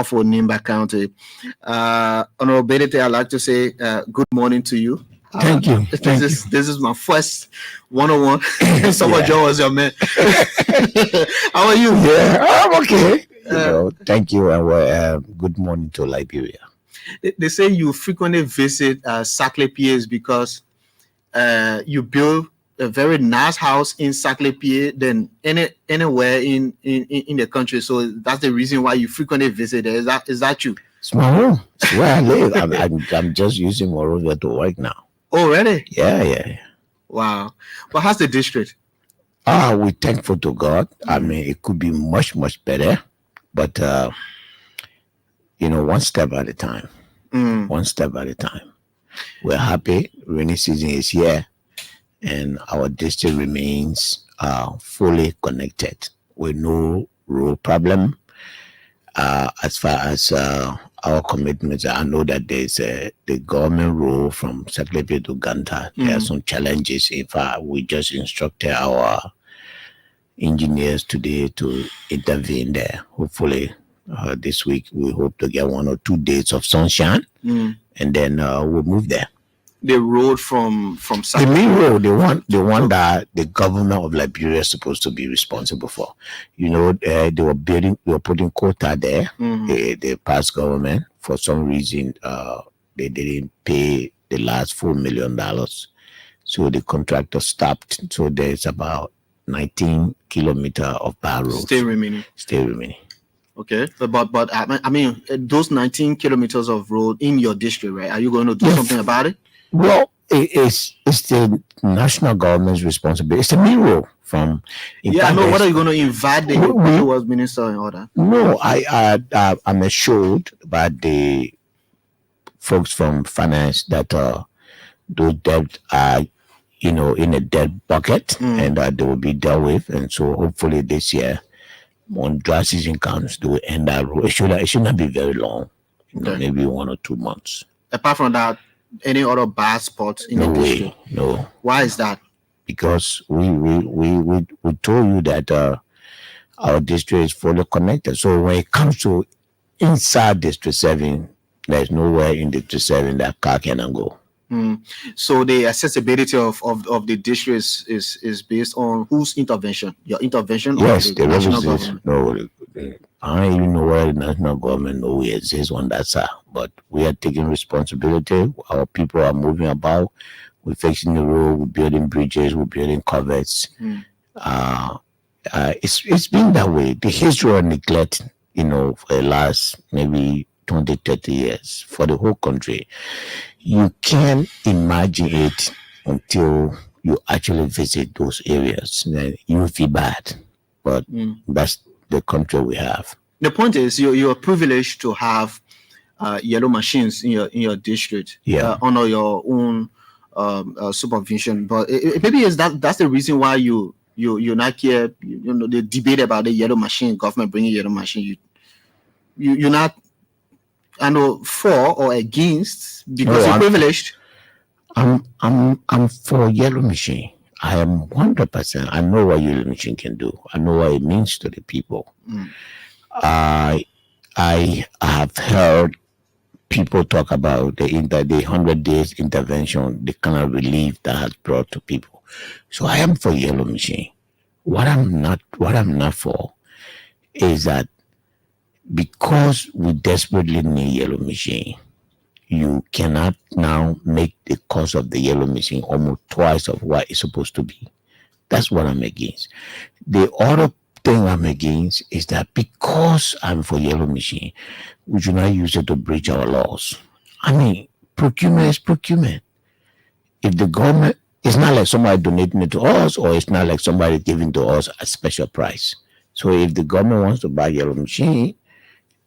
for Nimba County. Honorable Bility, I'd like to say good morning to you. Thank you. This is my first one-on-one. Someone Joe was your man. How are you? Yeah, I'm okay. Thank you, and good morning to Liberia. They say you frequently visit Saclay because you build a very nice house in Saclay than anywhere in the country. So that's the reason why you frequently visit there. Is that you? It's my home. It's where I live. I'm just using Morovia to work now. Oh, really? Yeah. Wow. But how's the district? We're thankful to God. I mean, it could be much, much better. But, one step at a time. One step at a time. We're happy. Rainy season is here. And our district remains fully connected with no road problem. As far as our commitments, I know that there's the government road from Saclay to Ganta. There are some challenges. In fact, we just instructed our engineers today to intervene there. Hopefully, this week we hope to get 1 or 2 days of sunshine, and then we'll move there. The road from Saclay. The main road, the one that the government of Liberia is supposed to be responsible for. They were putting quota there. The past government, for some reason, they didn't pay the last $4 million. So the contractor stopped. So there's about 19 kilometers of bad road. Still remaining. Okay, but I mean, those 19 kilometers of road in your district, right? Are you going to do something about it? Well, it's the national government's responsibility. It's a main road from. I know. What are you going to invite the was minister and all that? No, I'm assured by the folks from finance that those debt are, in a debt bucket, and they will be dealt with. And so hopefully this year, when dry season comes, they will end that road. It should not be very long. Maybe 1 or 2 months. Apart from that, any other bad spots in the district? No. Why is that? Because we told you that our district is fully connected. So when it comes to inside District 7, there's nowhere in District 7 that car cannot go. So the accessibility of the district is based on whose intervention? Your intervention? Yes, or the national government? No, I don't even know where the national government knows it exists on that side. But we are taking responsibility. Our people are moving about. We're fixing the road. We're building bridges. We're building culverts. It's been that way. The history of neglect, for the last maybe 20, 30 years for the whole country. You can't imagine it until you actually visit those areas. Then you feel bad. But that's the country we have. The point is, you're privileged to have yellow machines in your district under your own supervision. But maybe that's the reason why you're not here. The debate about the yellow machine, government bringing yellow machine. You're not, I know, for or against because you're privileged. I'm for yellow machine. I am 100%. I know what yellow machine can do. I know what it means to the people. I have heard people talk about the 100 days intervention, the kind of relief that has brought to people. So I am for yellow machine. What I'm not for is that because we desperately need yellow machine, you cannot now make the cost of the yellow machine almost twice of what it's supposed to be. That's what I'm against. The other thing I'm against is that because I'm for yellow machine, we should not use it to breach our laws. I mean, procurement is procurement. If the government, it's not like somebody donating it to us, or it's not like somebody giving to us a special price. So if the government wants to buy yellow machine,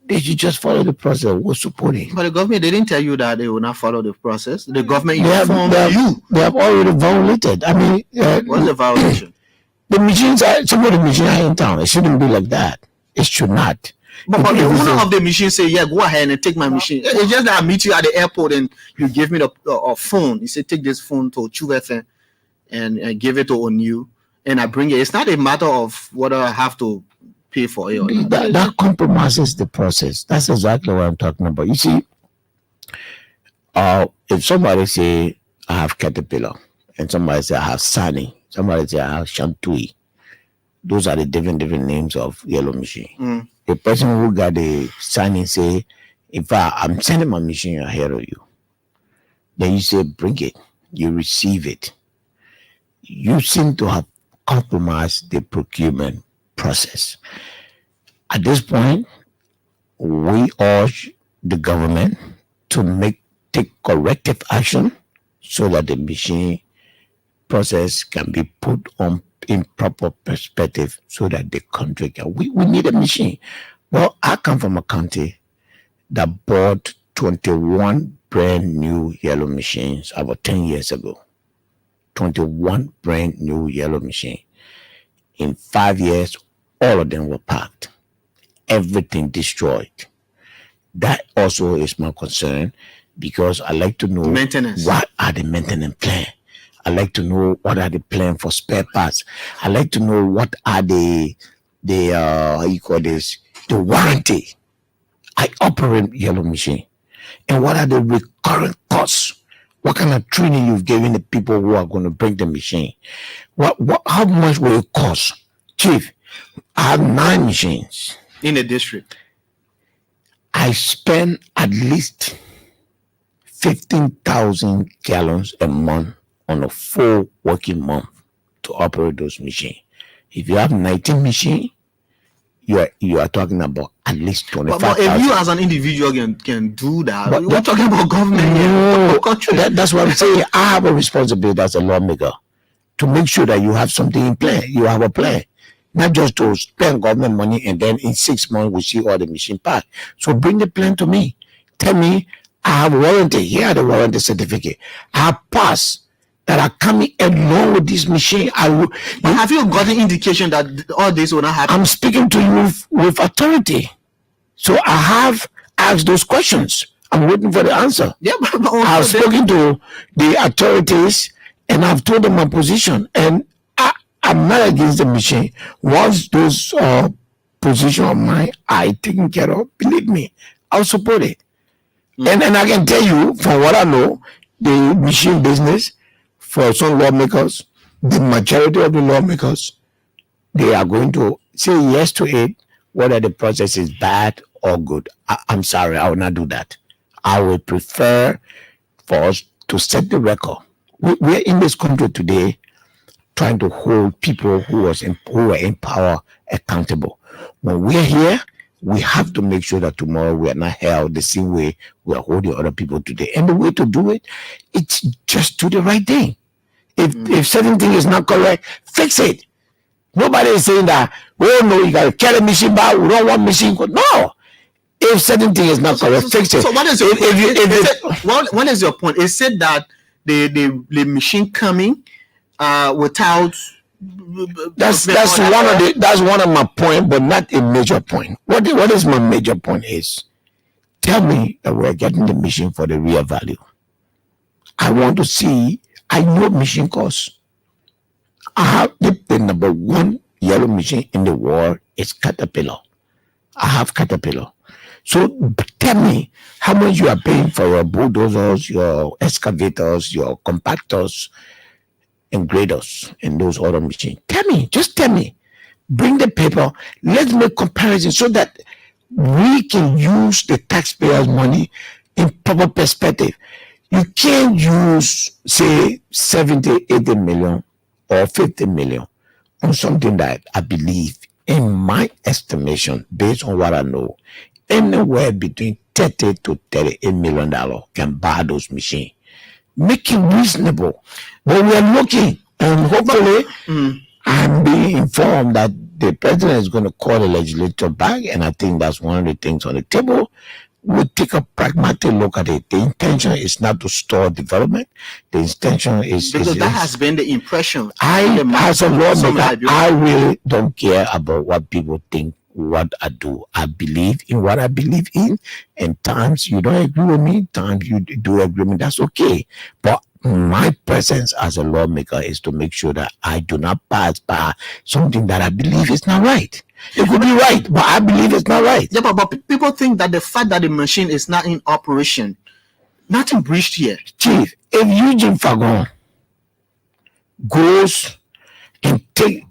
they should just follow the process. We're supporting. But the government, they didn't tell you that they will not follow the process. The government informed you. They have already violated. I mean, what's the violation? The machines some of the machines are in town. It shouldn't be like that. It should not. But the owner of the machine say, yeah, go ahead and take my machine. It's just that I meet you at the airport and you give me a phone. You say, take this phone to Chuvete and give it to Onu, and I bring it. It's not a matter of whether I have to pay for it or not. That compromises the process. That's exactly what I'm talking about. You see, if somebody say I have Caterpillar, and somebody say I have Sani, somebody say I have Shantui, those are the different names of yellow machine. The person who got the Sani say, in fact, I'm sending my machine ahead of you. Then you say, bring it. You receive it. You seem to have compromised the procurement process. At this point, we urge the government to take corrective action so that the machine process can be put on in proper perspective so that the country can. We need a machine. Well, I come from a country that bought 21 brand new yellow machines about 10 years ago. 21 brand new yellow machines. In 5 years, all of them were packed. Everything destroyed. That also is my concern because I like to know what are the maintenance plans. I like to know what are the plans for spare parts. I like to know what are the warranty. I operate yellow machine. And what are the recurrent costs? What kind of training you've given the people who are going to bring the machine? How much will it cost? Chief, I have 9 machines. In a district. I spend at least 15,000 gallons a month on a full working month to operate those machines. If you have 19 machines, you are talking about at least 25,000. But if you as an individual can do that, we're talking about government. No, that's what I'm saying. I have a responsibility as a lawmaker to make sure that you have something in plan. You have a plan. Not just to spend government money and then in 6 months we see all the machine packed. So bring the plan to me. Tell me I have warranty. Here are the warranty certificate. I have passed that are coming along with this machine. But have you gotten indication that all this will not happen? I'm speaking to you with authority. So I have asked those questions. I'm waiting for the answer. Yeah, but I've spoken to the authorities and I've told them my position. And I'm not against the machine. Once those position of mine are taken care of, believe me, I'll support it. And I can tell you, from what I know, the machine business, for some lawmakers, the majority of the lawmakers, they are going to say yes to it, whether the process is bad or good. I'm sorry, I will not do that. I will prefer for us to set the record. We're in this country today trying to hold people who are in power accountable. When we're here, we have to make sure that tomorrow we are not held the same way we are holding other people today. And the way to do it, it's just do the right thing. If certain thing is not correct, fix it. Nobody is saying that, oh no, you got to carry machine back, we don't want machine. No. If certain thing is not correct, fix it. So what is what is your point? It said that the machine coming without that's one of my point, but not a major point. What is my major point is tell me that we're getting the machine for the real value. I want to see. I know machine costs. I have the number 1 yellow machine in the world is Caterpillar. I have Caterpillar. So tell me how much you are paying for your bulldozers, your excavators, your compactors, and graders, and those other machines. Just tell me. Bring the paper. Let's make comparison so that we can use the taxpayers' money in proper perspective. You can't use, say, 70, 80 million or 50 million on something that I believe, in my estimation, based on what I know, anywhere between $30 to $38 million can buy those machines. Make it reasonable. But we are looking, and hopefully, I'm being informed that the president is going to call the legislature back, and I think that's one of the things on the table. We'll take a pragmatic look at it. The intention is not to stall development. The intention is because that has been the impression. As a lawmaker, I really don't care about what people think. What I do, I believe in what I believe in, and times you don't agree with me, times you do agree with me. That's okay. But my presence as a lawmaker is to make sure that I do not pass by something that I believe is not right. It could be right, but I believe it's not right. Yeah, but people think that the fact that the machine is not in operation, nothing breached here. Chief, if Eugene Fagon goes and take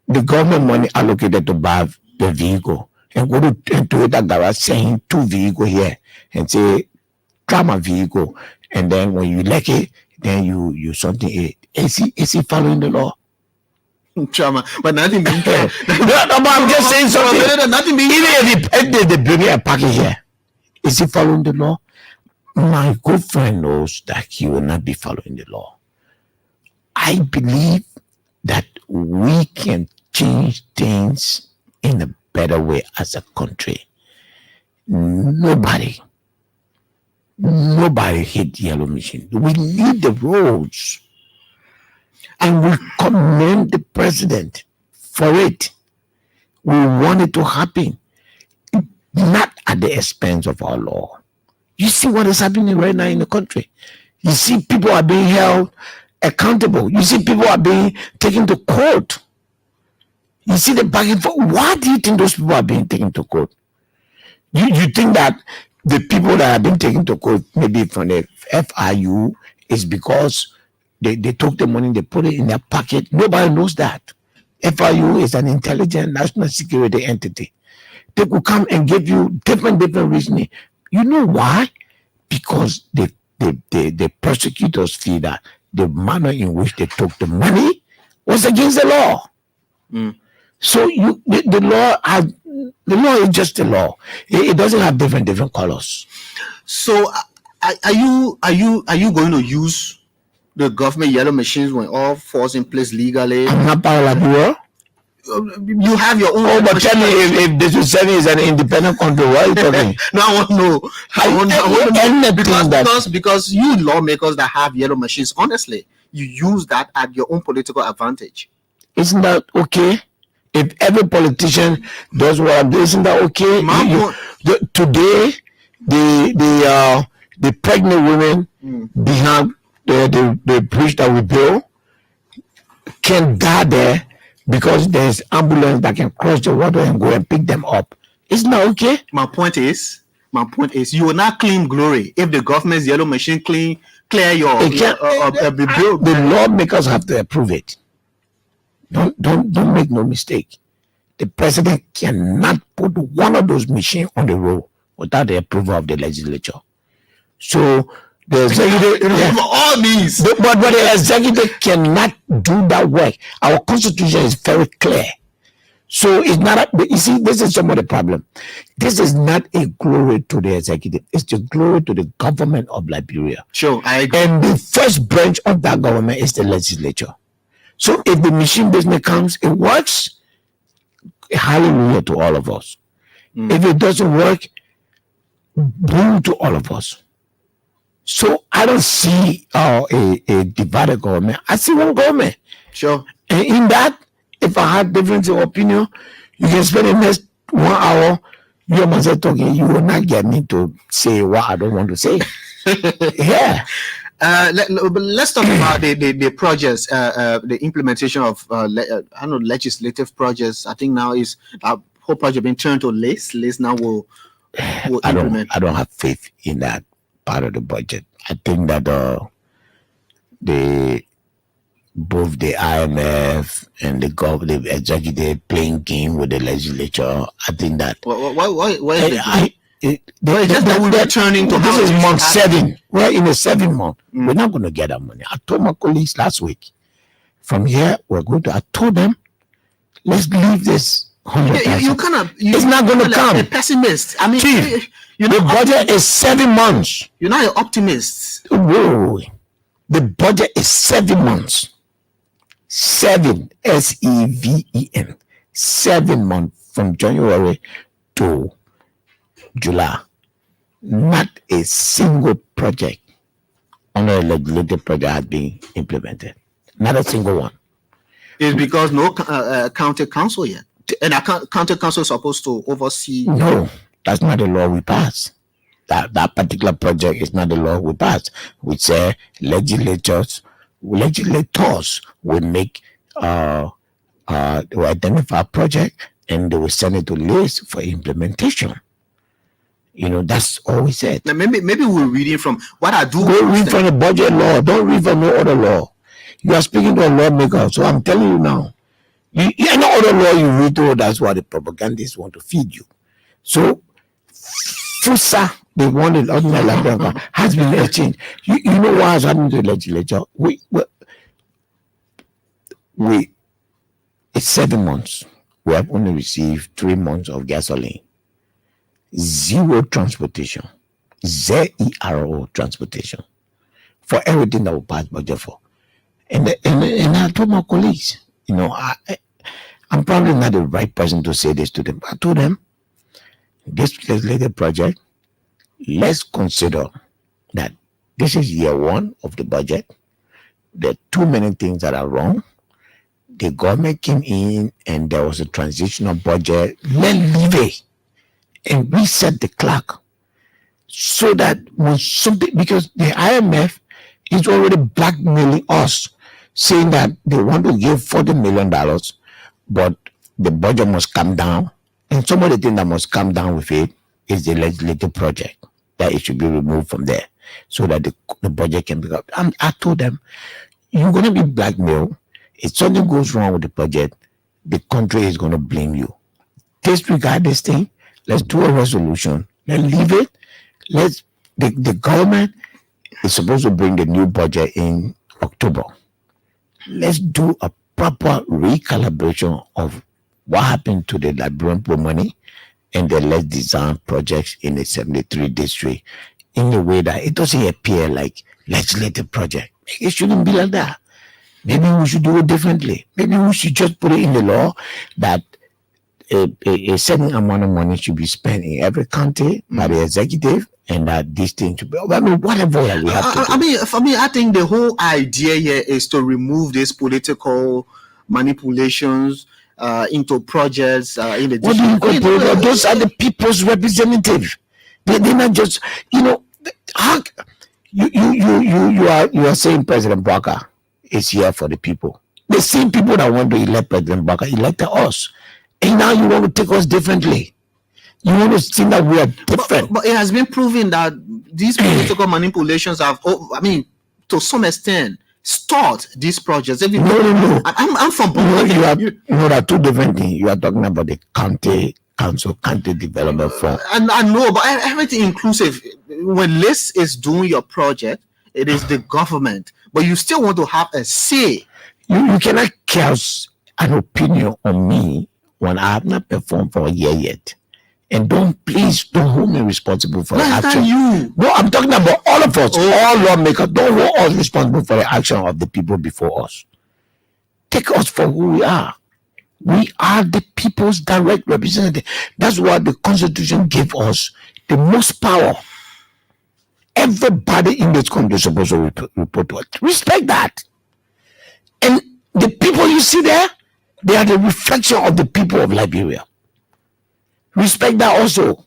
the government money allocated to buy the vehicle and go to Toyota garage saying 2 vehicles here and say, try my vehicle, and then when you like it, then you something. Is he following the law? Trauma, but nothing being no, but I'm just saying something. Nothing being even if they bring a package here, is he following the law? My good friend knows that he will not be following the law. I believe that we can change things in a better way as a country. Nobody hate yellow machine. We need the roads. And we commend the president for it. We want it to happen, not at the expense of our law. You see what is happening right now in the country. You see people are being held accountable. You see people are being taken to court. You see the back and forth. Why do you think those people are being taken to court? You think that the people that have been taken to court, maybe from the FIU, is because they took the money, they put it in their pocket? Nobody knows that. FIU is an intelligent national security entity. They could come and give you different reasoning. You know why? Because the prosecutors feel that the manner in which they took the money was against the law. So the law is just the law. It doesn't have different colors. So are you going to use the government yellow machines when all falls in place legally? I'm not part of that bureau. You have your own. Oh, but tell me if this is an independent country, why are you talking? No, I want to know. I want to know because you lawmakers that have yellow machines, honestly, you use that at your own political advantage. Isn't that okay? If every politician does what I'm doing, isn't that okay? Today, the pregnant women behind the bridge that we built can die there because there's ambulance that can cross the water and go and pick them up. Isn't that okay? My point is, you will not claim glory if the government's yellow machine clear your bill. The lawmakers have to approve it. Don't make no mistake. The president cannot put one of those machines on the road without the approval of the legislature. So the executive, all means, but the executive cannot do that work. Our constitution is very clear. So it's not. You see, this is some of the problem. This is not a glory to the executive. It's the glory to the government of Liberia. Sure, I agree. And the first branch of that government is the legislature. So if the machine business comes, it works. Hallelujah to all of us. If it doesn't work, boo to all of us. So I don't see a divided government. I see one government. Sure. And in that, if I have difference of opinion, you can spend the next 1 hour, you and myself talking, you will not get me to say what I don't want to say. Yeah. Let's talk about the projects, the implementation of legislative projects. I think now is whole project being turned to list. List now will implement. I don't have faith in that part of the budget. I think that both the IMF and the executive playing game with the legislature. I think that. Why we're returning to this is month 7. We're in the 7th month. We're not going to get that money. I told my colleagues last week. From here, I told them, let's leave this 100,000. It's not going to come. A pessimist. I mean, Chief, the budget is 7 months. You're not an optimist. Whoa. The budget is 7 months. 7, SEVEN. 7 months from January to July. Not a single project under a legislative project has been implemented. Not a single one. It's because no county council yet. And a county council is supposed to oversee. No, that's not the law we pass. that particular project is not the law we pass. We say legislators will make will identify a project and they will send it to list for implementation. That's all we said. Now maybe we're reading from what I do. Go read from the budget law. Don't read from no other law. You are speaking to a lawmaker, so I'm telling you now. You know other law you read to, that's what the propagandists want to feed you. So FUSA, they wanted ordinary Liberia has been exchanged. You know what has happened to the legislature? It's 7 months. We have only received 3 months of gasoline. Zero transportation. Zero transportation for everything that we pass budget for. And I told my colleagues, I'm probably not the right person to say this to them. I told them, this legislative project, let's consider that this is year 1 of the budget. There are too many things that are wrong. The government came in and there was a transitional budget. Let Livve and reset the clock so that when something, because the IMF is already blackmailing us, saying that they want to give $40 million, but the budget must come down. And some of the things that must come down with it is the legislative project, that it should be removed from there so that the budget can be up. I told them, you're going to be blackmailed. If something goes wrong with the budget, the country is going to blame you. Disregard this thing. Let's do a resolution. Let's leave it. The government is supposed to bring the new budget in October. Let's do a proper recalibration of what happened to the Liberian poor money, and then let's design projects in the 73 district in a way that it doesn't appear like legislative project. It shouldn't be like that. Maybe we should do it differently. Maybe we should just put it in the law that a certain amount of money should be spent in every county by the executive, and that this thing should be, whatever that we have to do. For me, I think the whole idea here is to remove these political manipulations into projects in the district. What do you call those are the people's representatives. They're not just, you are saying President Baka is here for the people. The same people that want to elect President Baka elected us. And now you want to take us differently. You want to see that we are different. But it has been proven that these political manipulations have, to some extent, stalled these projects. No. I'm from there are two different things. You are talking about the county development fund. And I know, but everything inclusive. When LIS is doing your project, it is the government, but you still want to have a say. You cannot cast an opinion on me when I have not performed for a year yet. And please don't hold me responsible for the action. You. No, I'm talking about all of us, all lawmakers. Don't hold us responsible for the action of the people before us. Take us for who we are. We are the people's direct representative. That's what the Constitution gave us the most power. Everybody in this country is supposed to report to us. Respect that. And the people you see there, they are the reflection of the people of Liberia. Respect that also.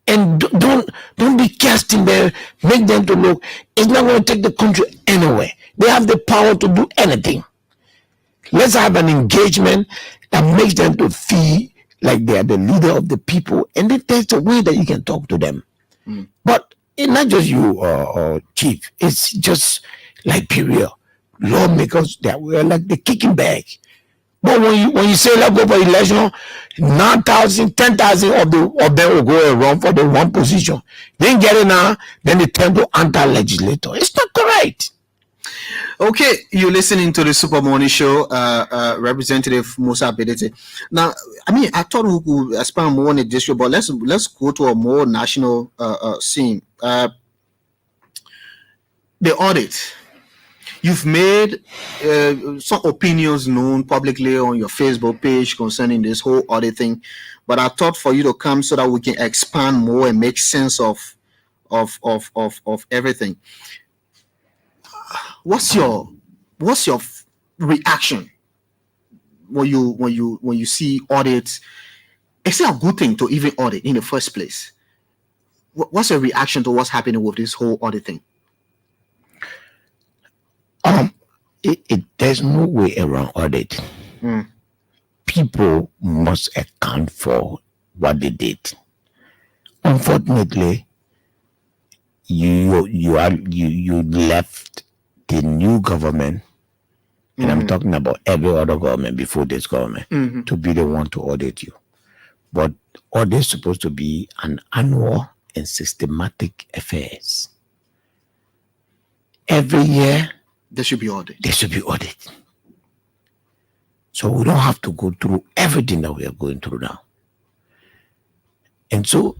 And don't be casting there, make them to look. It's not going to take the country anywhere. They have the power to do anything. Let's have an engagement that makes them to feel like they are the leader of the people. And then there's a way that you can talk to them. But it's not just you, Chief. It's just Liberia. Lawmakers that were like the kicking bag. But when you say let's go for election, 9,000, 10,000 of them will go and run for the one position. Then get it now, then they turn to anti-legislator. It's not correct. Okay, you're listening to the Super Morning Show, Representative Musa Bility. Now, I thought we could expand more on the district, but let's go to a more national scene. The audit. You've made some opinions known publicly on your Facebook page concerning this whole audit thing, but I thought for you to come so that we can expand more and make sense of everything. What's your reaction when you see audits? Is it a good thing to even audit in the first place? What's your reaction to what's happening with this whole audit thing? There's no way around audit. People must account for what they did. Unfortunately, you left the new government, and I'm talking about every other government before this government, to be the one to audit you. But audit is supposed to be an annual and systematic affairs. Every year, there should be audit. So we don't have to go through everything that we are going through now. And so,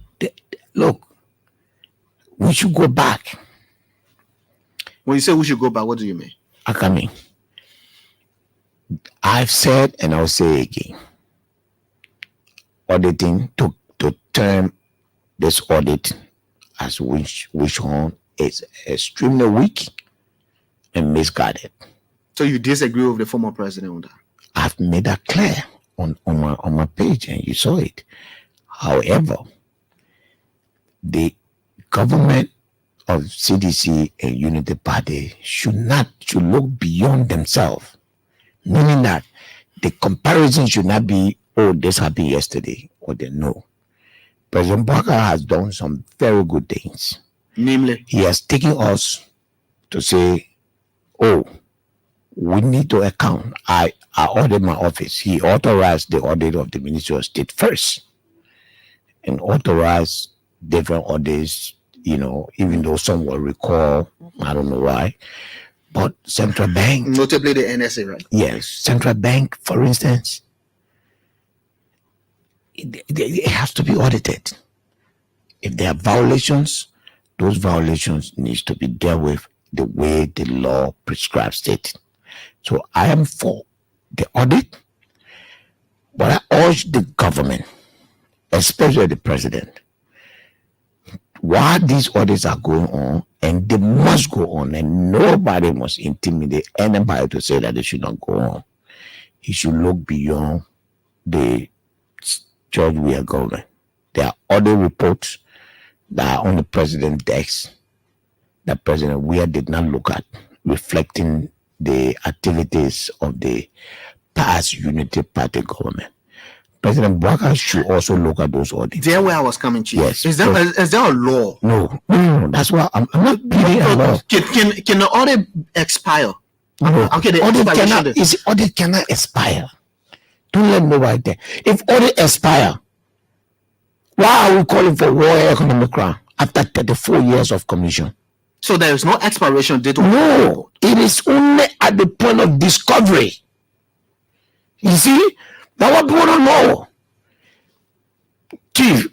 look, we should go back. When you say we should go back, what do you mean? I've said, and I'll say again, auditing to term this audit as which one is extremely weak and misguided. So you disagree with the former president on that? I've made that clear on my page, and you saw it. However, the government of CDC and Unity Party should look beyond themselves, meaning that the comparison should not be, oh, this happened yesterday, or they know. President Barker has done some very good things. Namely, he has taken us to say, oh, we need to account. I ordered my office. He authorized the audit of the Ministry of State first, and authorized different audits, even though some will recall, I don't know why. But central bank, notably the NSA, right? Yes, central bank, for instance, it has to be audited. If there are violations, those violations needs to be dealt with the way the law prescribes it. So I am for the audit, but I urge the government, especially the president, while these audits are going on, and they must go on, and nobody must intimidate anybody to say that they should not go on. He should look beyond the judge we are government. There are other reports that are on the president's desk that President Weah did not look at, reflecting the activities of the past Unity Party government. President Barker should also look at those audits. There where I was coming, Chief. Yes. Is there a law? No. That's why I'm not pleading a law. Can the audit expire? No. Okay, the audit cannot expire. Don't let nobody there. If audit expire, why are we calling for war economic crime after 34 years of commission? So there is no expiration date? No, it is only at the point of discovery. You see, that's what people don't know. Chief,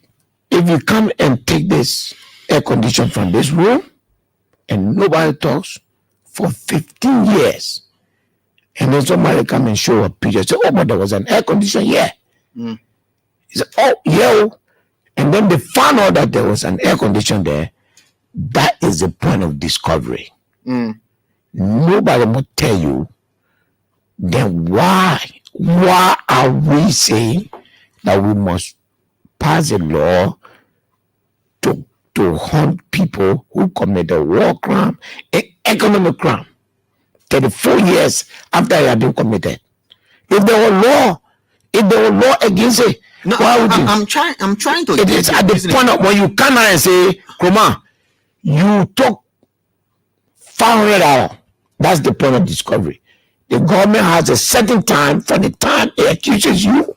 if you come and take this air condition from this room and nobody talks for 15 years, and then somebody come and show a picture, say, oh, but there was an air condition here. He said, oh, yeah. And then they found out that there was an air condition there. That is the point of discovery. Nobody will tell you. Then why are we saying that we must pass a law to hunt people who commit a war crime, an economic crime, 34 years after they have been committed? If there were law against it, no, I'm trying to. It is at the point of when you come out and say, Kroma, you took $500. That's the point of discovery. The government has a certain time from the time it accuses you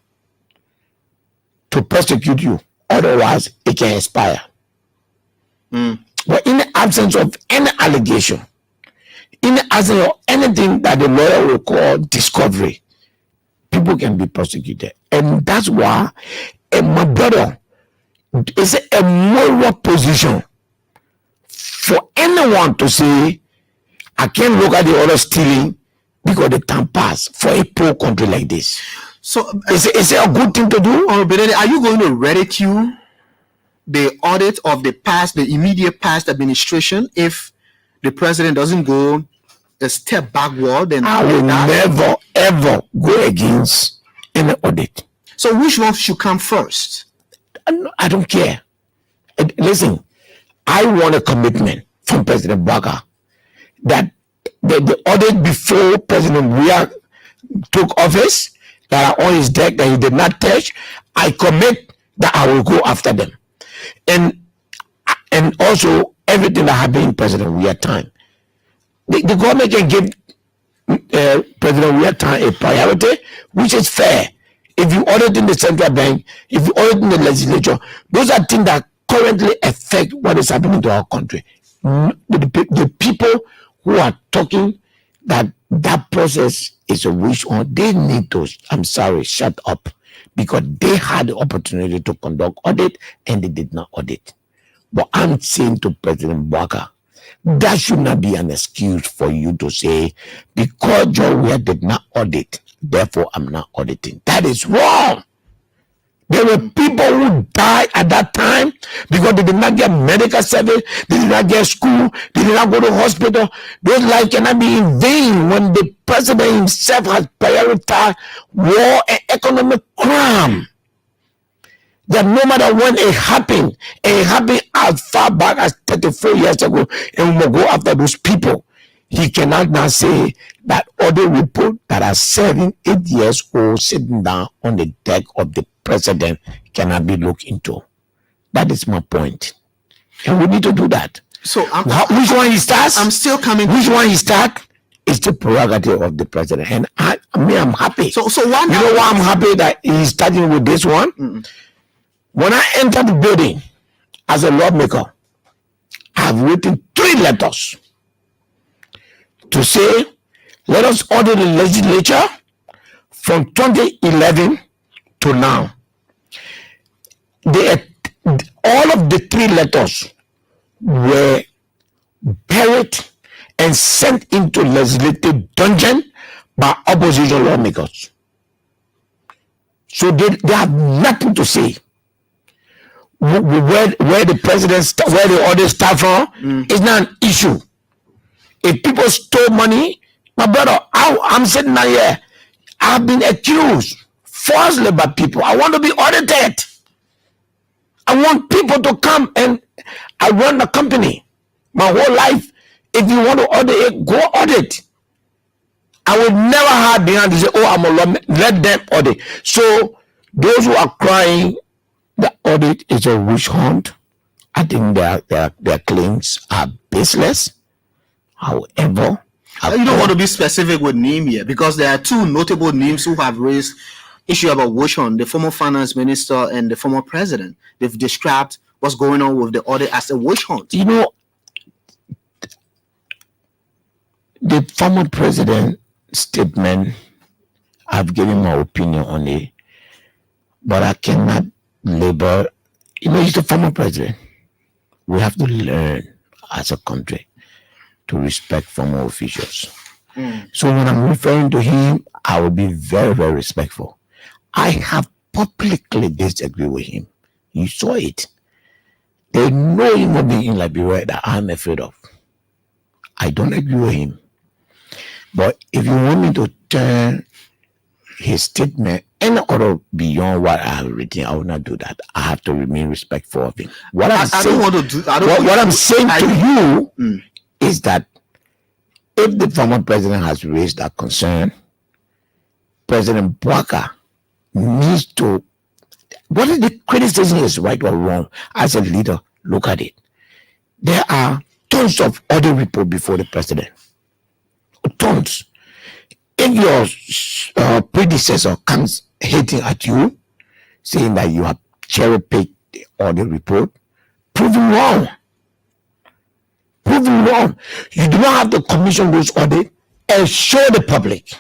to prosecute you. Otherwise, it can expire. But in the absence of any allegation, in the absence of anything that the lawyer will call discovery, people can be prosecuted. And that's why, my brother, it's a moral position for anyone to say, I can't look at the other stealing because the time passed for a poor country like this. So is it a good thing to do? Or are you going to ridicule the audit of the immediate past administration if the president doesn't go a step backward? And I will never ever go against any audit. So which one should come first? I don't care. Listen, I want a commitment from President Baka that the audit before President Weah took office that are on his deck that he did not touch, I commit that I will go after them. And also everything that happened in President Weah time. The government can give President Weah time a priority, which is fair. If you audit in the central bank, if you audit in the legislature, those are things that currently affect what is happening to our country. The people who are talking that process is a wish hunt, they need to, I'm sorry, shut up, because they had the opportunity to conduct audit and they did not audit. But I'm saying to President Baka, that should not be an excuse for you to say, because John Weah did not audit, therefore I'm not auditing. That is wrong. There were people who died at that time because they did not get medical service, they did not get school, they did not go to hospital. Those lives cannot be in vain when the president himself has prioritized war and economic crime. That no matter when it happened as far back as 34 years ago, and we will go after those people. He cannot now say that other report that are 7, 8 years old sitting down on the deck of the president cannot be looked into. That is my point. And we need to do that. So which one he starts? I'm still coming. Which one he starts? It's the prerogative of the president. And I'm happy. So one, you know why I'm happy that he's starting with this one? Mm-hmm. When I entered the building as a lawmaker, I've written 3 letters to say, let us order the legislature from 2011 to now. All of the 3 letters were buried and sent into legislative dungeon by opposition lawmakers. So they have nothing to say. Where the president, where the audit start from, is not an issue. If people stole money, my brother, I'm sitting down here. I've been accused falsely by people. I want to be audited. I want people to come, and I run the company my whole life. If you want to audit it, go audit. I would never hide behind to say, oh, I'm a lawman. Let them audit. So those who are crying, the audit is a witch hunt. I think their claims are baseless. However, you don't want to be specific with name here, because there are 2 notable names who have raised issue about witch hunt: the former finance minister and the former president. They've described what's going on with the audit as a witch hunt. You know, the former president statement, I've given my opinion on it, but I cannot label. You know, he's the former president. We have to learn as a country to respect former officials. So when I'm referring to him, I will be very, very respectful. I have publicly disagreed with him. You saw it. There's no human being in Liberia that I'm afraid of. I don't agree with him. But if you want me to turn his statement any other beyond what I have written, I will not do that. I have to remain respectful of him. What I'm saying to you is that if the former president has raised that concern, President Baka needs to, whether the criticism is right or wrong, as a leader, look at it. There are tons of other reports before the president. Tons. If your predecessor comes hating at you, saying that you have cherry-picked the audit report, prove him wrong. Prove him wrong. You do not have to commission those audits and show the public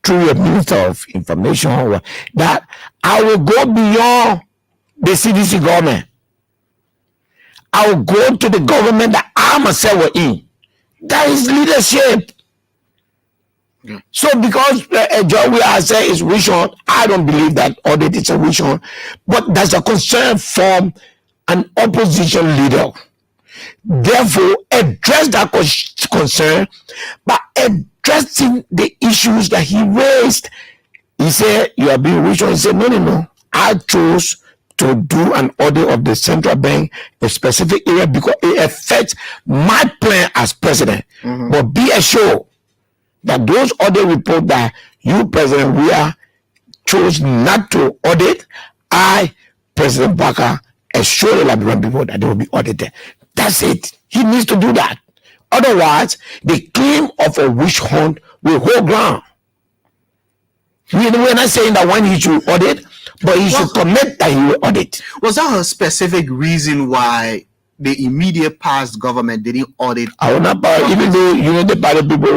through your Minister of Information that I will go beyond the CDC government. I will go to the government that I myself were in. That is leadership. Yeah. So because John Weah said it's wish hunt, I don't believe that audit is a wish hunt, but there's a concern from an opposition leader. Therefore, address that concern by addressing the issues that he raised. He said, you are being wish hunt. He said, no. I chose to do an audit of the central bank, a specific area, because it affects my plan as president. But be assured that those audit reports that you, President Weah, chose not to audit, I, President Barker, assure the Liberian people that they will be audited. That's it. He needs to do that. Otherwise, the claim of a witch hunt will hold ground. We're not saying that when he should audit, but he should commit that he will audit. Was there a specific reason why the immediate past government didn't audit? I will not, even though the party people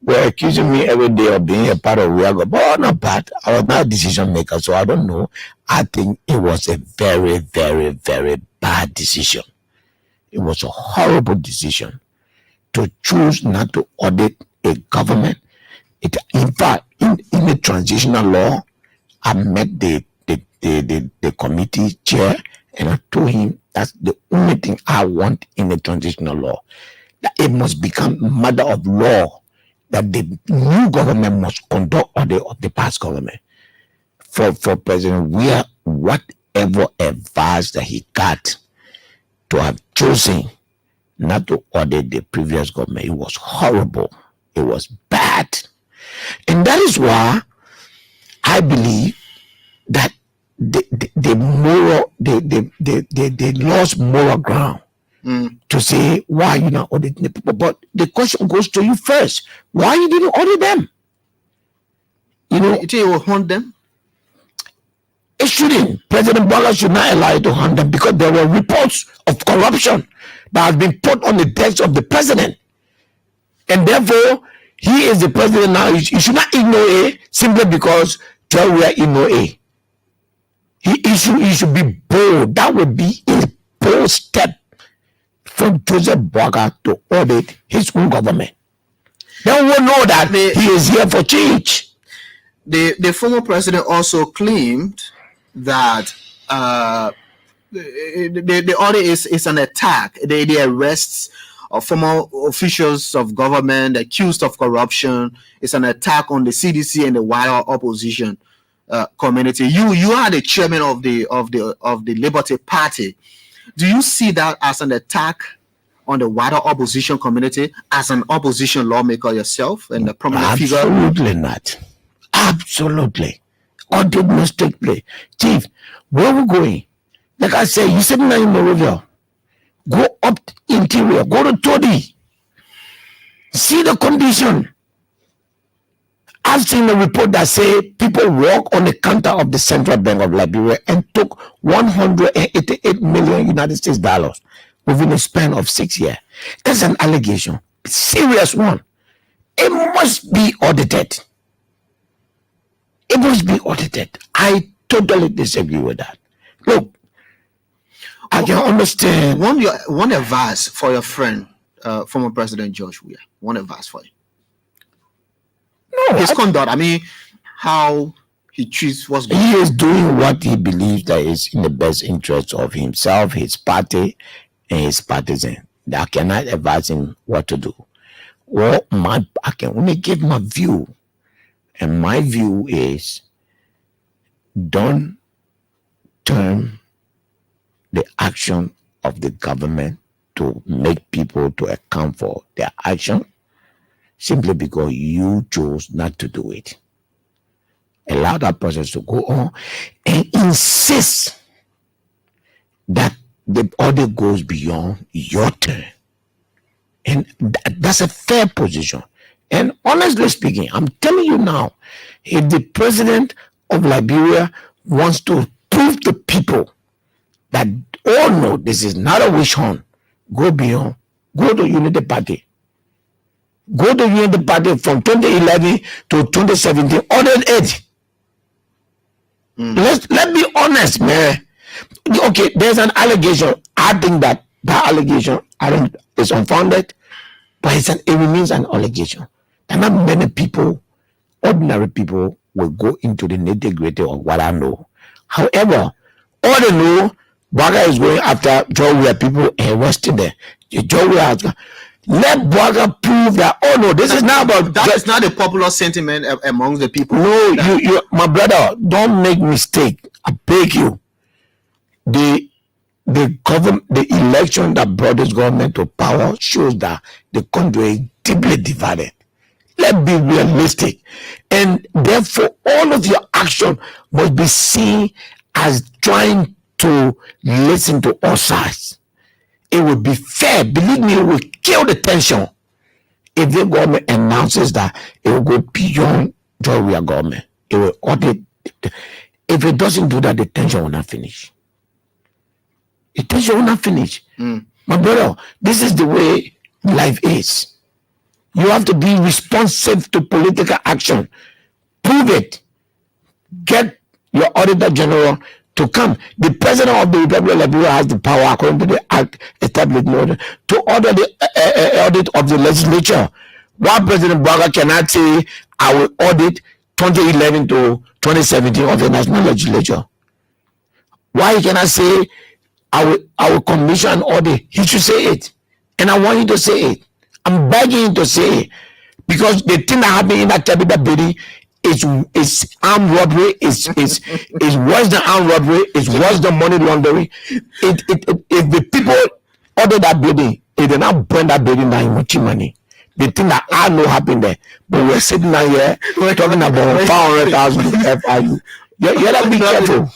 were accusing me every day of being a part of Weah, but I'm not part. I was not a decision maker, so I don't know. I think it was a very, very, very bad decision. It was a horrible decision to choose not to audit a government. In fact, in the transitional law, I met the committee chair and I told him that's the only thing I want in the transitional law, that it must become a matter of law that the new government must conduct audit of the past government. For President Weah, whatever advice that he got to have chosen not to audit the previous government, it was horrible. It was bad. And that is why I believe that they lost moral ground to say, why you not auditing the people? But the question goes to you first. Why you didn't audit them? You think it will hunt them? It shouldn't. President Bola should not allow it to hunt them, because there were reports of corruption that have been put on the desk of the president. And therefore, he is the president now. He should not ignore it simply because we are ignore it. He should be bold. That would be a bold step from Joseph Boaga to audit his own government. Then we'll know that he is here for change. The former president also claimed that the audit is an attack. The arrests of former officials of government accused of corruption is an attack on the CDC and the wider opposition community. You are the chairman of the Liberty Party. Do you see that as an attack on the wider opposition community, as an opposition lawmaker yourself and a prominent figure? Absolutely not. Absolutely. Audit must take place. Chief, where are we going? Like I said, you sitting there in Morovia. Go up interior, go to Todi. See the condition. I've seen a report that say people walk on the counter of the Central Bank of Liberia and took $188 million United States dollars within a span of 6 years. That's an allegation. Serious one. It must be audited. It must be audited. I totally disagree with that. Look, I can understand. One advice for your friend, former President George Weah. One advice for you. No, his conduct. I mean, how he treats what's going on. He is doing what he believes that is in the best interest of himself, his party, and his partisans. I cannot advise him what to do. Well, I can only give my view, and my view is don't turn the action of the government to make people to account for their action simply because you chose not to do it. Allow that process to go on and insist that the audit goes beyond your turn. And that's a fair position. And honestly speaking, I'm telling you now, if the president of Liberia wants to prove to people that, oh no, this is not a witch hunt, go beyond, go to Unity Party. Go to Unity Party from 2011 to 2017, audit it. Let's be honest, man. Okay, there's an allegation. I think that allegation is unfounded, but it remains an allegation. There are not many people, ordinary people, will go into the nitty-gritty of what I know. However, all they know, Baga is going after Joe people and arresting them. Joe let Baga prove that, oh no, this is not about that. Is not a popular sentiment amongst the people. No, you my brother, don't make mistake. I beg you. the election that brought this government to power shows that the country is deeply divided. Let's be realistic, and therefore all of your action must be seen as trying to listen to all sides. It will be fair. Believe me, it will kill the tension if the government announces that it will go beyond Georgia government. It will audit. If it doesn't do that, the tension will not finish. The tension will not finish. My brother, this is the way life is. You have to be responsive to political action. Prove it. Get your Auditor General to come. The President of the Republic of Liberia has the power, according to the Act established in order, to order the audit of the legislature. Why President Baga cannot say, I will audit 2011 to 2017 of the national legislature? Why he cannot say, I will commission an audit? He should say it. And I want him to say it. I'm begging him to say it. Because the thing that happened in that capital building is armed robbery, is worse than armed robbery, is worse than money laundering. If the people order that building, if they not burn that building down in money, the thing that I know happened there, but we're sitting down here, we're talking about 500,000 FIU. You gotta be careful.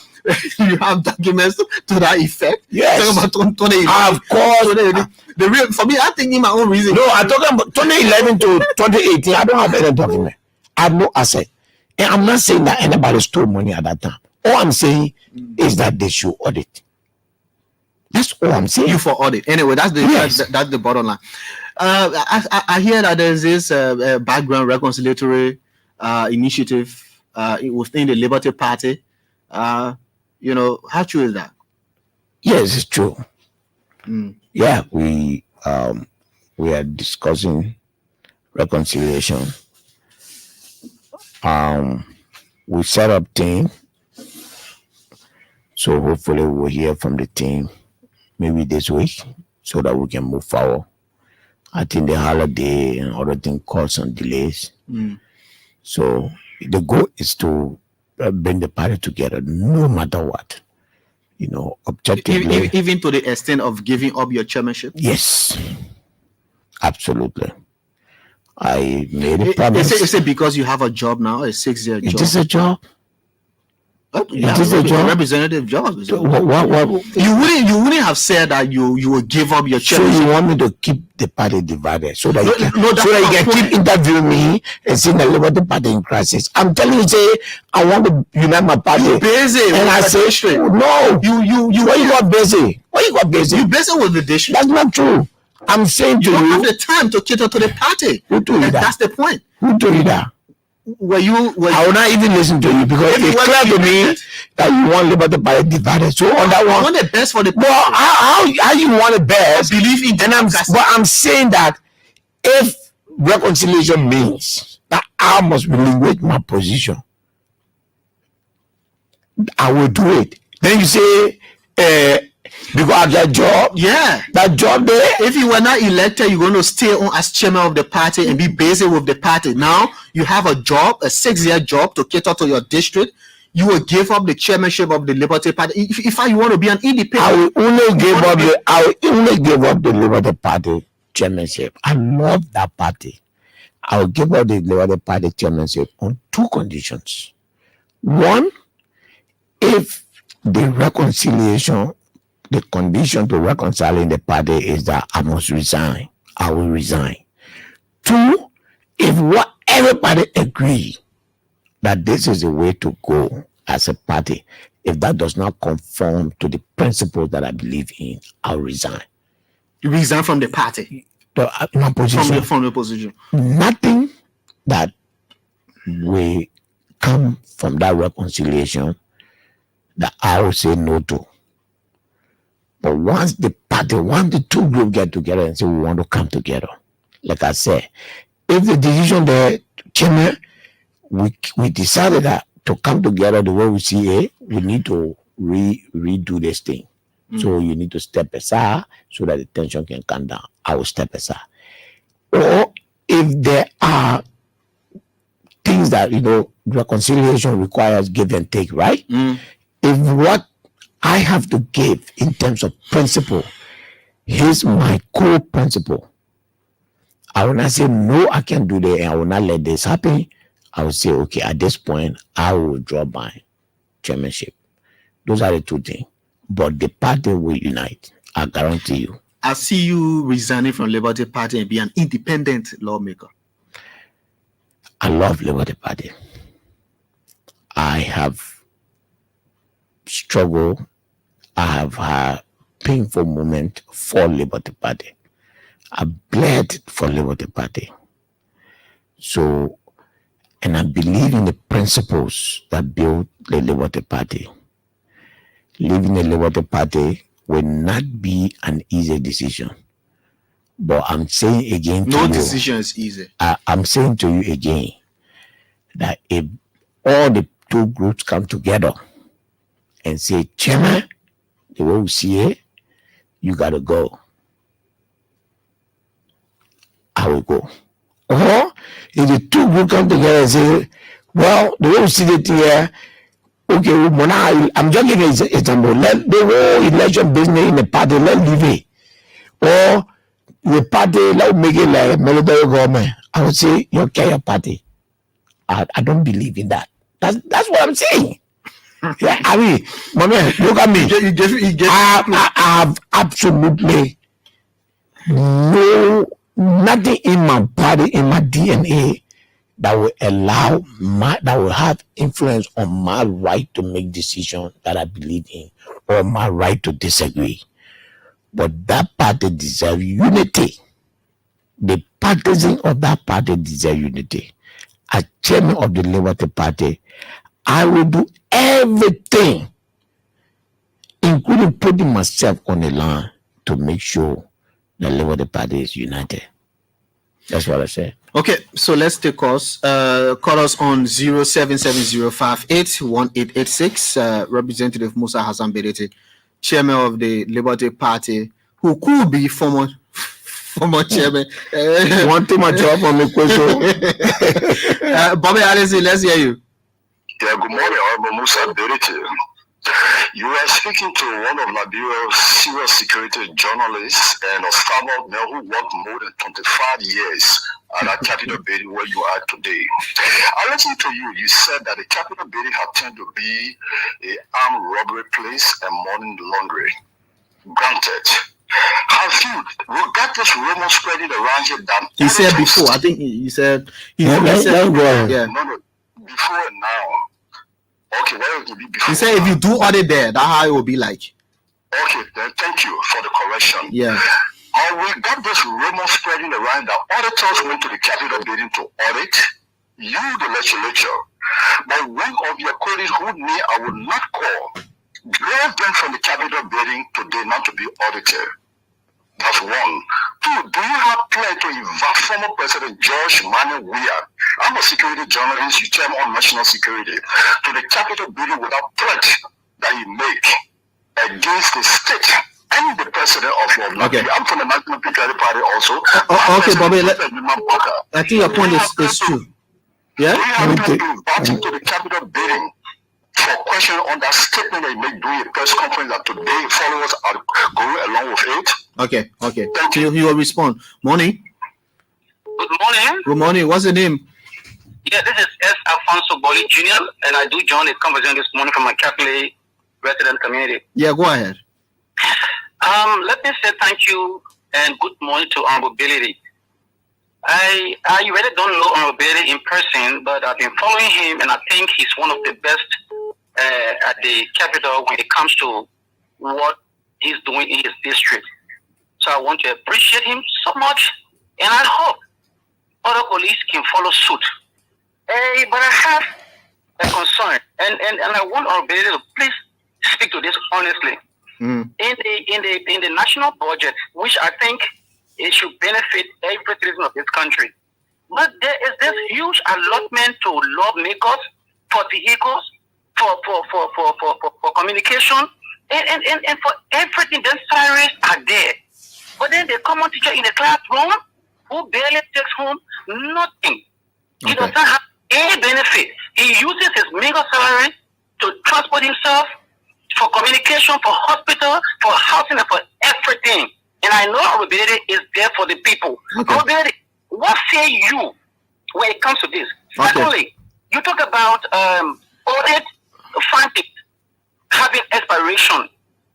You have documents to that effect? Yes. Talking about 2011. Of course. The real, for me, I'm thinking my own reason. No, I'm talking about 2011 to 2018. I don't have any document. I have no asset. And I'm not saying that anybody stole money at that time. All I'm saying is that they should audit. That's all I'm saying. You for audit. Anyway, that's the bottom line. I hear that there's this background reconciliatory initiative within the Liberty Party. How true is that? Yes, it's true. Yeah, we are discussing reconciliation. We set up team, so hopefully we'll hear from the team maybe this week so that we can move forward. I think the holiday and other things caused some delays. So the goal is to bring the party together no matter what. Objectively. Even to the extent of giving up your chairmanship? Yes, absolutely. I made a promise. Is it because you have a job now, a 6-year job? It is a job. It is a job. Representative job. What? You wouldn't have said that you would give up your chairmanship. So you want me to keep the party divided so that you can keep interviewing me and saying the Liberty Party in crisis? I'm telling you, say I want to unite my party. You're busy, and I say straight. No, you. Why you got busy? Why you got busy? You busy with the district. That's not true. I'm saying to you, you don't have the time to cater to the party. Who told you that? That's the point. Who told you that? I will not even listen to you because it's clear to me that you want Liberty Party divided. So on that one, I want the best for the people. Well, how you want the best? I believe in I'm saying that if reconciliation means that I must relinquish my position, I will do it. Then you say, because of that job, that job there. If you were not elected, you're going to stay on as chairman of the party and be busy with the party. Now you have a job, a 6-year job to cater to your district. You will give up the chairmanship of the Liberty Party. If you want to be an independent, I will only give up the Liberty Party chairmanship. I love that party. I will give up the Liberty Party chairmanship on 2 conditions. One, if the reconciliation, the condition to reconciling the party is that I must resign, I will resign. 2, if everybody agree that this is the way to go as a party, if that does not conform to the principles that I believe in, I'll resign. You resign from the party? My position. From your position. Nothing that will come from that reconciliation that I will say no to. But once the 2 groups get together and say we want to come together, like I said, if the decision there, chairman, we decided that to come together the way we see it, we need to redo this thing. So you need to step aside so that the tension can come down. I will step aside. Or if there are things that reconciliation requires give and take, right? If what I have to give in terms of principle. Here's my core principle. I will not say, no, I can't do that, and I will not let this happen. I will say, okay, at this point, I will drop my chairmanship. Those are the two things. But the party will unite. I guarantee you. I see you resigning from Liberty Party and be an independent lawmaker. I love Liberty Party. I have struggled. I have had painful moment for Liberty Party. I bled for Liberty Party. So, and I believe in the principles that build the Liberty Party. Leaving the Liberty Party will not be an easy decision. But I'm saying again to you, no decision is easy. I'm saying to you again that if all the two groups come together and say, Chairman, the way we see it, you got to go, I will go. Or if the two groups come together and say, well, the way we see it here, okay, I'm just giving an example. Let the whole election business in the party, let Livve. Or the party, let make it like military government. I would say, you carry your party. I don't believe in that. That's what I'm saying. Yeah, I mean, my man, look at me. I have absolutely nothing in my body, in my DNA, that will that will have influence on my right to make decisions that I believe in, or my right to disagree. But that party deserves unity. The partisans of that party deserve unity. As chairman of the Liberty Party, I will do everything, including putting myself on the line, to make sure the Liberty Party is united. That's what I say. Okay, so let's take calls. Call us on 0770581886. Representative Musa Hassan Bility, chairman of the Liberty Party, who could be former chairman. One thing my job on the question. Bobby Allison, let's hear you. Yeah, good morning, Honorable Musa Bility. You are speaking to one of Liberia's serious security journalists and a startup man who worked more than 25 years at that Capitol building where you are today. I listened to you. You said that the Capitol building had turned to be an armed robbery place and money laundering. Granted. Have you, regardless of rumors spreading around here, that he said before, I think he said, no, before and now. Okay, well, it will be before. He said if you do audit there, that's how it will be like. Okay, then thank you for the correction. Yeah. Regardless of rumors spreading around that auditors went to the Capitol building to audit you, the legislature, but one of your colleagues who me I would not call drove them from the Capitol building today not to be audited. That's one. Two, do you have plan to invite former President George Manuel Weah? I'm a security journalist, you chairman on national security, to the Capitol building without threat that he make against the state and the president of London. Okay. I'm from the National Security Party also. Okay, Bobby, I think your point is true. Yeah? Do you have plan to invite him to the Capitol building for question on that statement that you made during a press conference that today followers are going along with it? Okay. Thank you. You will respond. Morning. Good morning. Good morning. What's the name? Yeah, this is S. Alfonso Boli Jr. and I do join the conversation this morning from my Catholic resident community. Yeah, go ahead. Let me say thank you and good morning to Honorable Bility. I really don't know Honorable Bility in person, but I've been following him and I think he's one of the best at the Capitol when it comes to what he's doing in his district. So I want to appreciate him so much, and I hope other colleagues can follow suit. But I have a concern, and I want our ability to please speak to this honestly. In the national budget, which I think it should benefit every citizen of this country, but there is this huge allotment to lawmakers for vehicles, for communication, and for everything. The salaries are there. But then they come on teacher in the classroom who barely takes home nothing. He does not have any benefit. He uses his meager salary to transport himself, for communication, for hospital, for housing, and for everything. And I know our Bility is there for the people. Okay. Our Bility, what say you when it comes to this? Okay. Secondly, you talk about audit funding having expiration.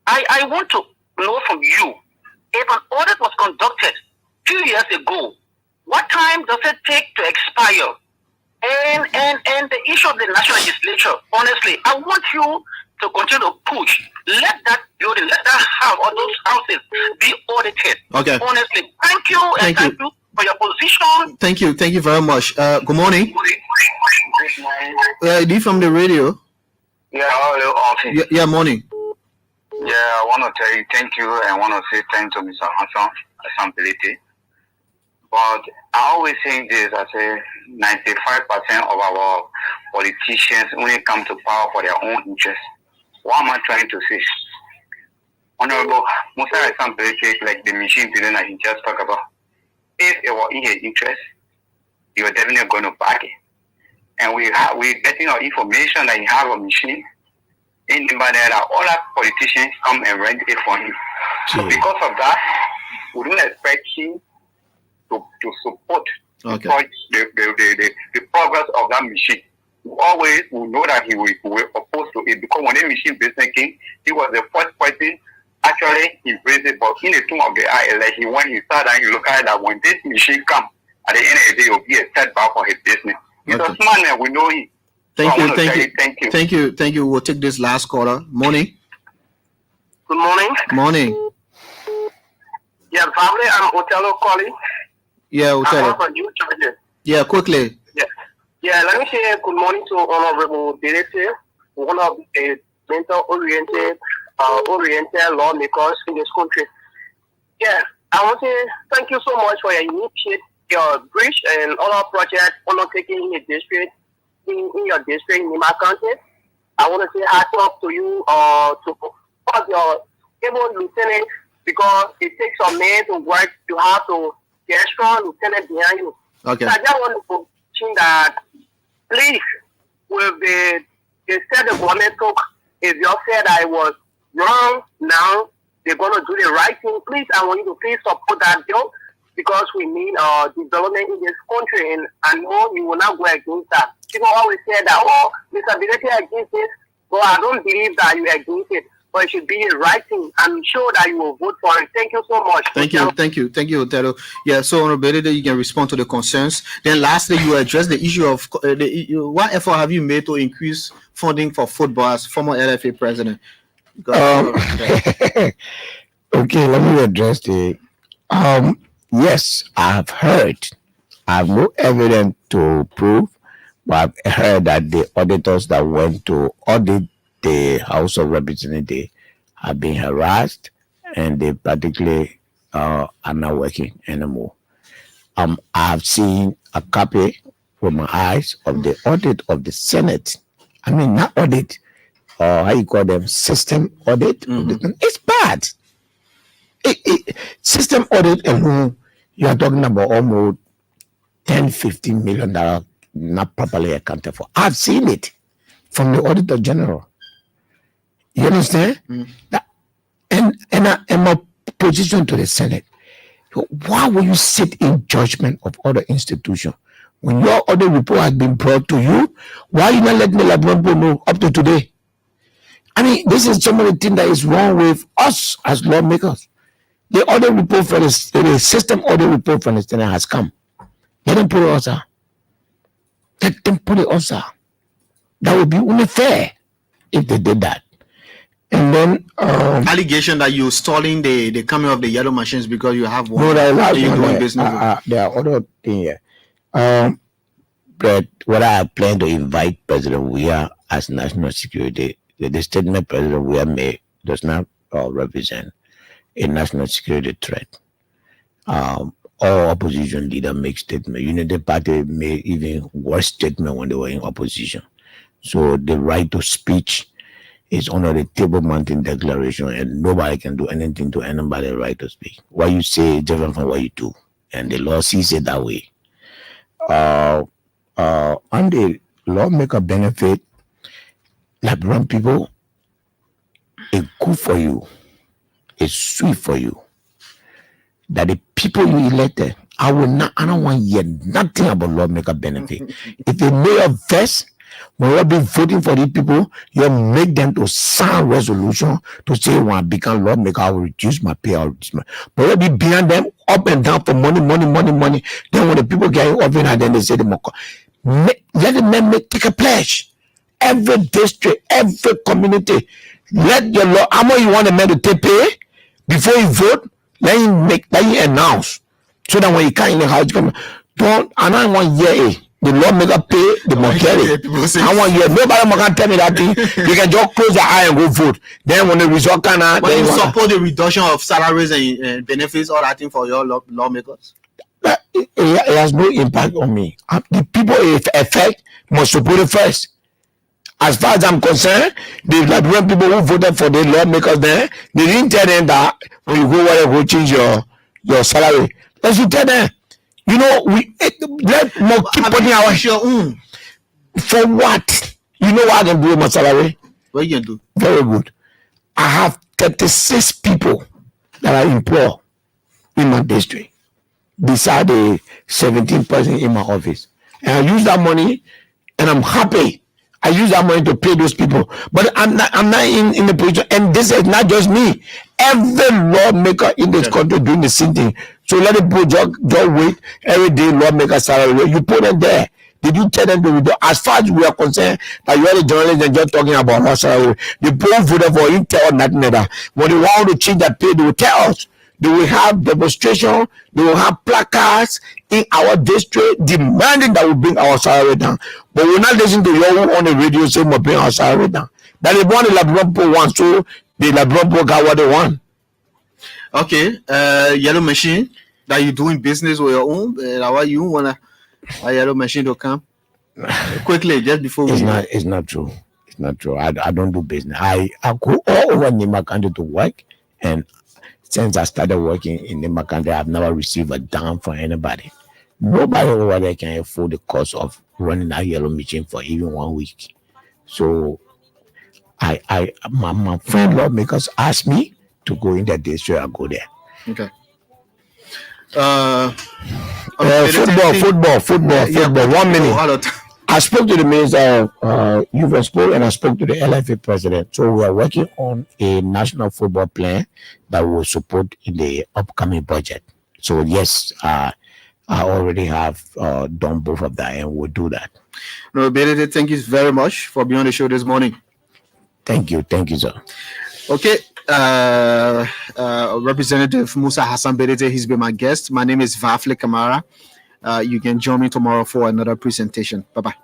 I want to know from you, if an audit was conducted 2 years ago, what time does it take to expire? And the issue of the national legislature, honestly, I want you to continue to push. Let that building, let that house or those houses be audited. Okay. Honestly, thank you. Thank you for your position. Thank you very much. Good morning. Good morning. D from the radio. Yeah, hello, office. Yeah, morning. Yeah, I want to tell you thank you and I want to say thank to Mr. Hassan Bility. But I always say this, I say 95% of our politicians only come to power for their own interests. What am I trying to say? Honorable Musa Hassan Bility, like the machine building that he just talked about, if it was in his interest, he was definitely going to back it. And we're getting our information that he have a machine in Nimba that all our politicians come and rent it for him. So because of that, we don't expect him to support the progress of that machine. We always will know that he will oppose to it because when the machine business came, he was the first person actually embraced it. But in the tune of the eye, like when he started and you look at it, that when this machine comes, at the end of the day, it will be a setback for his business. He's a smart man, we know him. Thank you. We'll take this last caller. Morning. Good morning. Morning. Yeah, family, I'm Othello calling. Yeah, Othello. Yeah, quickly. Yeah, let me say good morning to Honorable Bility, one of the mental-oriented lawmakers in this country. Yeah, I want to say thank you so much for your initiative, your bridge and other projects undertaken in the district, in your district, in Nimba County. I want to say hats off to you, to all your able lieutenant, because it takes a man to work. You have to get strong lieutenant behind you. Okay. So I just want to mention that, please, with the step the government took, if you said I was wrong, now they're going to do the right thing. Please, I want you to please support that bill because we need development in this country, and I know you will not go against that. People always say that, oh, Mr. Bility against it. Well, I don't believe that you're against it, but it should be the right thing. I'm sure that you will vote for it. Thank you so much. Thank you, Othello. Yeah, so Honorable, you can respond to the concerns. Then lastly, you address the issue of what effort have you made to increase funding for football as former LFA president? Okay, let me address the yes, I've heard. I have no evidence to prove, but I've heard that the auditors that went to audit the House of Representatives have been harassed and they practically are not working anymore. I have seen a copy with my eyes of the audit of the Senate. I mean, not audit, how you call them, system audit. Mm-hmm. It's bad. System audit alone, you are talking about almost $10-15 million not properly accounted for. I've seen it from the Auditor General. You understand? That, and my position to the Senate. Why will you sit in judgment of other institutions when your audit report has been brought to you? Why are you not letting the Labrampo know up to today? I mean, this is some of the things that is wrong with us as lawmakers. The audit report for the system audit report from the Senate has come. Let them put it also. Let them put it also. That would be only fair if they did that. And then allegation that you're stalling the coming of the yellow machines because you have one. No, you're doing business. There are other things here. But what I plan to invite President Weah as national security, the statement President Weah made does not represent a national security threat. All opposition leaders make statements. Unity Party made even worse statement when they were in opposition. So the right to speech is under the Table Mountain Declaration, and nobody can do anything to anybody right to speak. What you say is different from what you do, and the law sees it that way. And the lawmaker benefit Liberian people. it's good for you, it's sweet for you that the people you elected, I don't want to hear nothing about lawmaker benefit. If they mayor first, when you be voting for these people, you make them to sign resolution to say when I become lawmaker, I will reduce my pay, but you be behind them up and down for money. Then when the people get in office and then they say let the men take a pledge. Every district, every community, let your law, how much you want the men to take pay before you vote, let you announce. So that when you come in the house, I don't want the lawmaker pay the money. I want nobody can tell me that thing. You can just close your eye and go vote. Then when the result come out, when you support the reduction of salaries and benefits, all that thing for your lawmakers. It has no impact on me. The people it affect must support it first. As far as I'm concerned, the when people who voted for the lawmakers there, they didn't tell them that when you go where you go change your salary. Let's tell them. You know, let more keep putting our own. For what? You know what I can do with my salary? What you can do? Very good. I have 36 people that I employ in my district, beside the 17 person in my office. And I use that money, and I'm happy. I use that money to pay those people. But I'm not in the position, and this is not just me. Every lawmaker in this country doing the same thing. So let the people just wait every day, lawmaker salary. You put them there. Did you tell them to do? As far as we are concerned, that you are the journalists and just talking about our salary. The people voted for you tell nothing like that. When they want to change that pay, they will tell us. They will have demonstration. They will have placards in our district demanding that we bring our salary down. But we're not listening to you on the radio saying we're bring our salary down. That is what the Labrador people want. So the Labrador people got what they want. Okay, yellow machine that you doing business with your own. Why you want a yellow machine to come quickly just before we? It's not true. It's not true. I don't do business. I go all over Nimba country to work, and since I started working in Nimba country, I've never received a dime from anybody. Nobody over there can afford the cost of running that yellow machine for even 1 week. So my friend lawmakers asked me to go in that district. I go there. Okay. Football. 1 minute. I spoke to the minister of youth and sport, and I spoke to the LFA president. So we are working on a national football plan that will support in the upcoming budget. So yes, I already have done both of that, and we'll do that. No, Bility, thank you very much for being on the show this morning. Thank you, sir. Okay, Representative Musa Hassan Bility, he's been my guest. My name is Vafle Kamara. You can join me tomorrow for another presentation. Bye-bye.